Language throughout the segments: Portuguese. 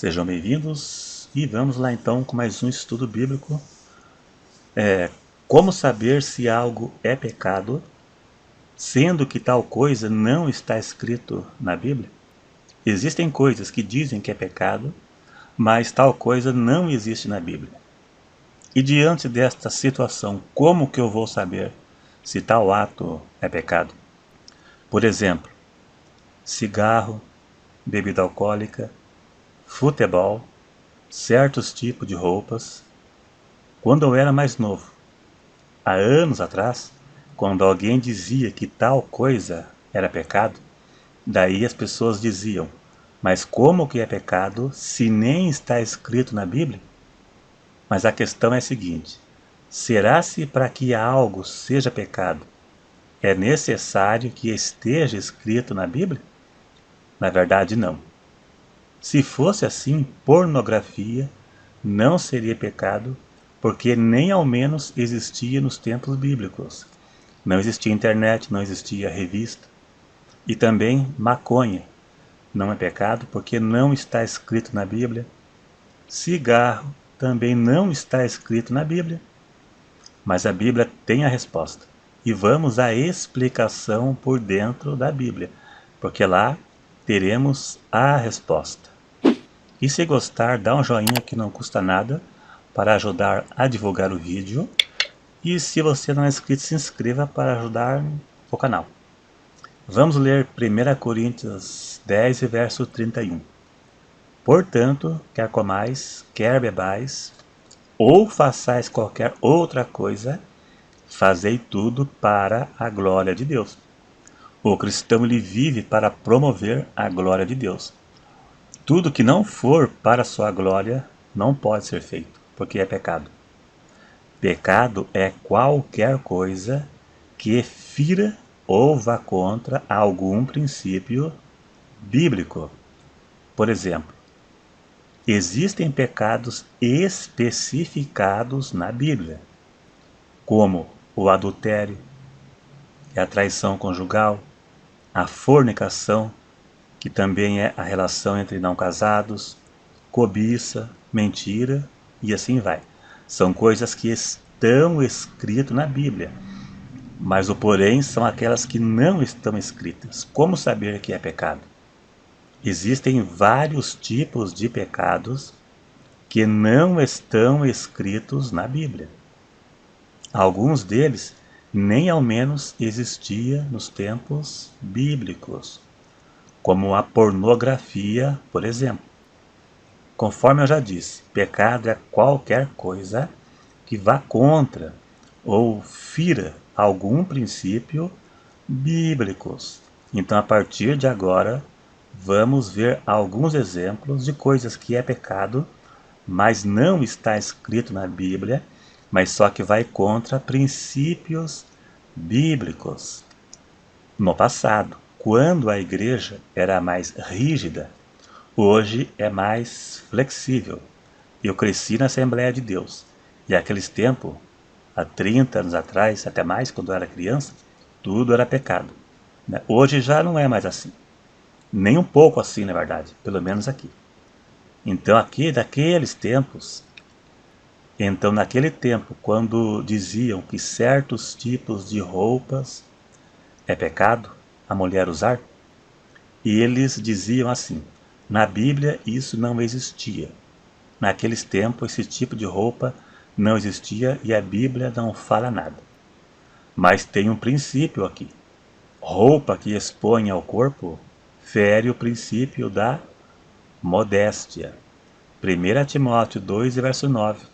Sejam bem-vindos e vamos lá então com mais um estudo bíblico. Como saber se algo é pecado, sendo que tal coisa não está escrito na Bíblia? Existem coisas que dizem que é pecado, mas tal coisa não existe na Bíblia. E diante desta situação, como que eu vou saber se tal ato é pecado? Por exemplo, cigarro, bebida alcoólica, futebol, certos tipos de roupas. Quando eu era mais novo, há anos atrás, quando alguém dizia que tal coisa era pecado, daí as pessoas diziam: mas como que é pecado se nem está escrito na Bíblia? Mas a questão é a seguinte: será se para que algo seja pecado é necessário que esteja escrito na Bíblia? Na verdade, não. Se fosse assim, pornografia não seria pecado, porque nem ao menos existia nos tempos bíblicos. Não existia internet, não existia revista. E também maconha não é pecado, porque não está escrito na Bíblia. Cigarro também não está escrito na Bíblia. Mas a Bíblia tem a resposta. E vamos à explicação por dentro da Bíblia, porque lá teremos a resposta. E se gostar, dá um joinha que não custa nada para ajudar a divulgar o vídeo. E se você não é inscrito, se inscreva para ajudar o canal. Vamos ler 1 Coríntios 10, verso 31. Portanto, quer comais, quer bebais, ou façais qualquer outra coisa, fazei tudo para a glória de Deus. O cristão ele vive para promover a glória de Deus. Tudo que não for para a sua glória não pode ser feito, porque é pecado. Pecado é qualquer coisa que fira ou vá contra algum princípio bíblico. Por exemplo, existem pecados especificados na Bíblia, como o adultério, a traição conjugal, a fornicação, que também é a relação entre não casados, cobiça, mentira e assim vai. São coisas que estão escritas na Bíblia, mas o porém são aquelas que não estão escritas. Como saber que é pecado? Existem vários tipos de pecados que não estão escritos na Bíblia. Alguns deles nem ao menos existia nos tempos bíblicos, como a pornografia, por exemplo. Conforme eu já disse, pecado é qualquer coisa que vá contra ou fira algum princípio bíblicos. Então, a partir de agora, vamos ver alguns exemplos de coisas que é pecado, mas não está escrito na Bíblia, mas só que vai contra princípios bíblicos. No passado, quando a igreja era mais rígida, hoje é mais flexível. Eu cresci na Assembleia de Deus. E aqueles tempos, há 30 anos atrás, até mais, quando eu era criança, tudo era pecado. Hoje já não é mais assim. Nem um pouco assim, na verdade. Pelo menos aqui. Então, naquele tempo, quando diziam que certos tipos de roupas é pecado a mulher usar, e eles diziam assim: na Bíblia isso não existia. Naqueles tempos esse tipo de roupa não existia e a Bíblia não fala nada. Mas tem um princípio aqui. Roupa que expõe ao corpo fere o princípio da modéstia. 1 Timóteo 2, verso 9.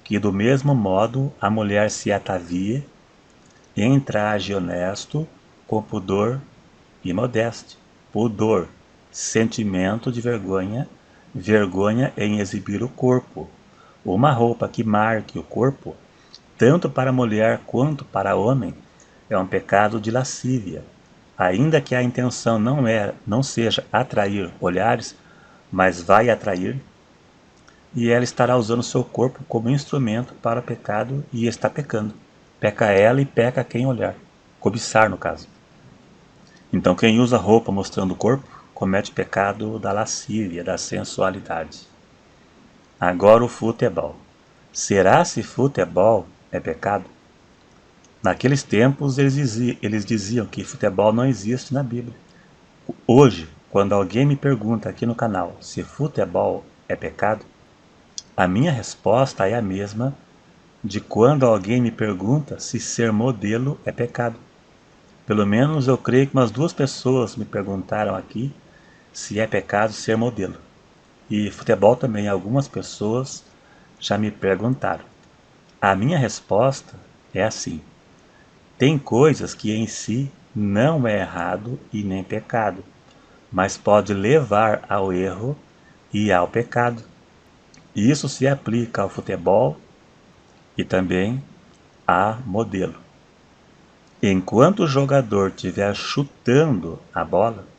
Que do mesmo modo a mulher se atavie em traje honesto, com pudor e modéstia. Pudor, sentimento de vergonha, vergonha em exibir o corpo. Uma roupa que marque o corpo, tanto para a mulher quanto para o homem, é um pecado de lascívia. Ainda que a intenção não seja atrair olhares, mas vai atrair, e ela estará usando seu corpo como instrumento para o pecado e está pecando. Peca ela e peca quem olhar. Cobiçar, no caso. Então quem usa roupa mostrando o corpo, comete o pecado da lascívia, da sensualidade. Agora o futebol. Será se futebol é pecado? Naqueles tempos eles diziam que futebol não existe na Bíblia. Hoje, quando alguém me pergunta aqui no canal se futebol é pecado, a minha resposta é a mesma de quando alguém me pergunta se ser modelo é pecado. Pelo menos eu creio que umas 2 pessoas me perguntaram aqui se é pecado ser modelo. E futebol também, algumas pessoas já me perguntaram. A minha resposta é assim: tem coisas que em si não é errado e nem pecado, mas pode levar ao erro e ao pecado. E isso se aplica ao futebol e também a modelo. Enquanto o jogador estiver chutando a bola,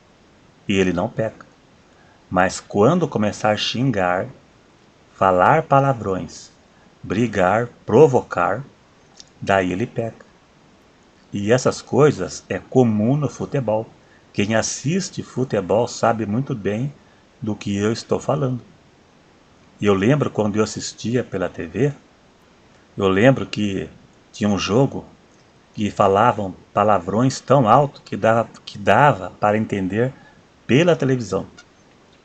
ele não peca. Mas quando começar a xingar, falar palavrões, brigar, provocar, daí ele peca. E essas coisas é comum no futebol. Quem assiste futebol sabe muito bem do que eu estou falando. E eu lembro quando eu assistia pela TV, eu lembro que tinha um jogo que falavam palavrões tão alto que dava para entender pela televisão.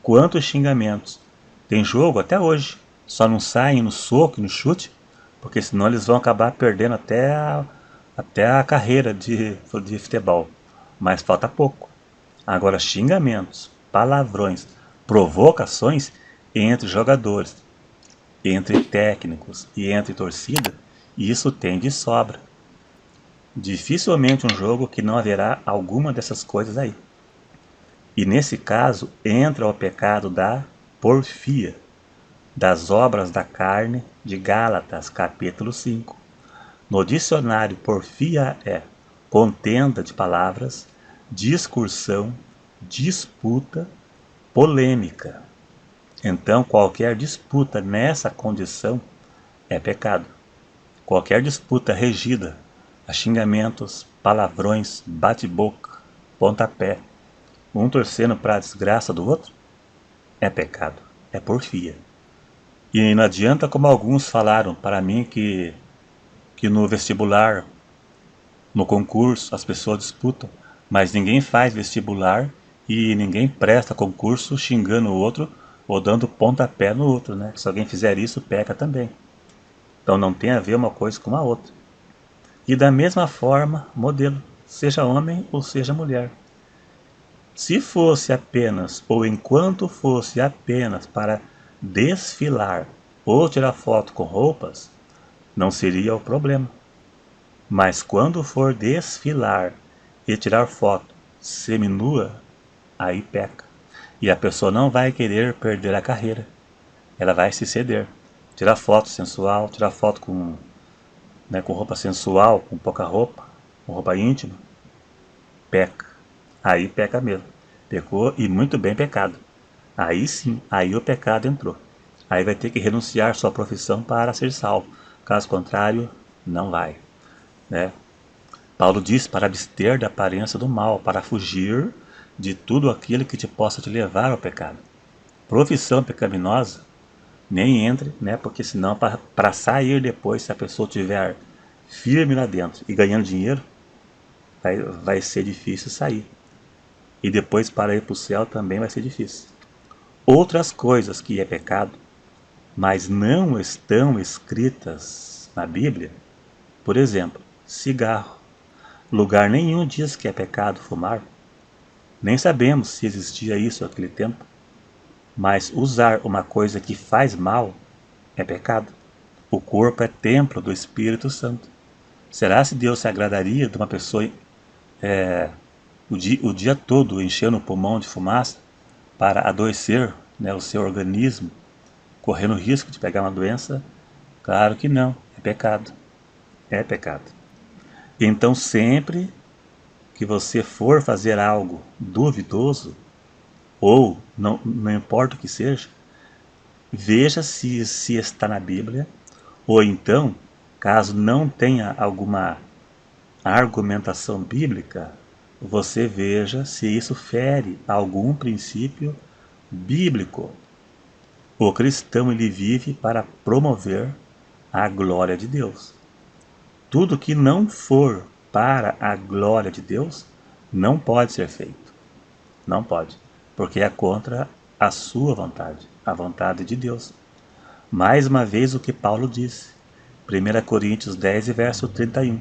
Quantos xingamentos. Tem jogo até hoje, só não saem no soco e no chute, porque senão eles vão acabar perdendo até a carreira de futebol. Mas falta pouco. Agora, xingamentos, palavrões, provocações entre jogadores, entre técnicos e entre torcida, isso tem de sobra. Dificilmente um jogo que não haverá alguma dessas coisas aí. E nesse caso entra o pecado da porfia, das obras da carne, de Gálatas, capítulo 5. No dicionário, porfia é contenda de palavras, discussão, disputa, polêmica. Então, qualquer disputa nessa condição é pecado. Qualquer disputa regida a xingamentos, palavrões, bate-boca, pontapé, um torcendo para a desgraça do outro, é pecado, é porfia. E não adianta como alguns falaram para mim que no vestibular, no concurso, as pessoas disputam, mas ninguém faz vestibular e ninguém presta concurso xingando o outro ou dando pontapé no outro, né? Se alguém fizer isso, peca também. Então não tem a ver uma coisa com a outra. E da mesma forma, modelo, seja homem ou seja mulher. Se fosse apenas, ou enquanto fosse apenas para desfilar ou tirar foto com roupas, não seria o problema. Mas quando for desfilar e tirar foto seminua, aí peca. E a pessoa não vai querer perder a carreira. Ela vai se ceder. Tirar foto sensual, tirar foto com roupa sensual, com pouca roupa, com roupa íntima, peca. Aí peca mesmo. Pecou e muito bem pecado. Aí sim, aí o pecado entrou. Aí vai ter que renunciar sua profissão para ser salvo. Caso contrário, não vai. Né? Paulo diz para abster da aparência do mal, para fugir de tudo aquilo que te possa te levar ao pecado. Profissão pecaminosa, nem entre, né? Porque senão para sair depois, se a pessoa estiver firme lá dentro e ganhando dinheiro, vai ser difícil sair. E depois para ir para o céu também vai ser difícil. Outras coisas que é pecado, mas não estão escritas na Bíblia, por exemplo, cigarro. Lugar nenhum diz que é pecado fumar. Nem sabemos se existia isso naquele tempo. Mas usar uma coisa que faz mal é pecado. O corpo é templo do Espírito Santo. Será se Deus se agradaria de uma pessoa o dia todo enchendo o pulmão de fumaça para adoecer, né, o seu organismo, correndo o risco de pegar uma doença? Claro que não, é pecado. É pecado. Então sempre que você for fazer algo duvidoso, ou não importa o que seja, veja se está na Bíblia, ou então, caso não tenha alguma argumentação bíblica, você veja se isso fere algum princípio bíblico. O cristão ele vive para promover a glória de Deus. Tudo que não for para a glória de Deus não pode ser feito. Não pode, porque é contra a sua vontade, a vontade de Deus. Mais uma vez o que Paulo disse, 1 Coríntios 10, verso 31.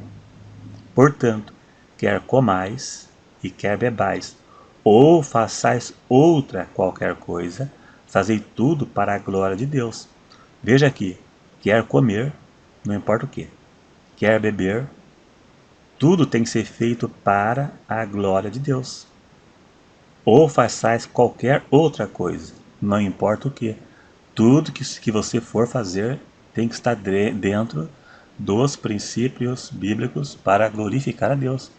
Portanto, quer comais e quer bebais, ou façais outra qualquer coisa, fazei tudo para a glória de Deus. Veja aqui, quer comer, não importa o que, quer beber, tudo tem que ser feito para a glória de Deus. Ou façais qualquer outra coisa, não importa o que, tudo que você for fazer tem que estar dentro dos princípios bíblicos para glorificar a Deus.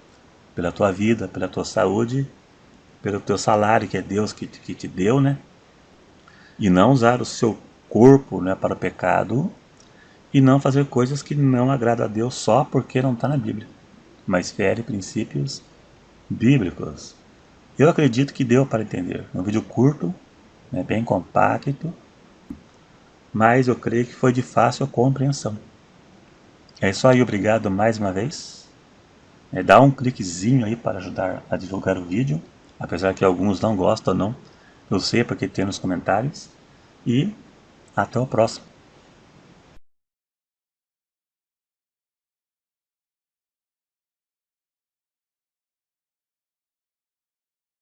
Pela tua vida, pela tua saúde, pelo teu salário que é Deus que te deu, né? E não usar o seu corpo, né, para o pecado e não fazer coisas que não agradam a Deus só porque não está na Bíblia, mas fere princípios bíblicos. Eu acredito que deu para entender. É um vídeo curto, né, bem compacto, mas eu creio que foi de fácil compreensão. É isso aí, obrigado mais uma vez. Dá um cliquezinho aí para ajudar a divulgar o vídeo, apesar que alguns não gostam ou não, eu sei porque tem nos comentários. E até o próximo.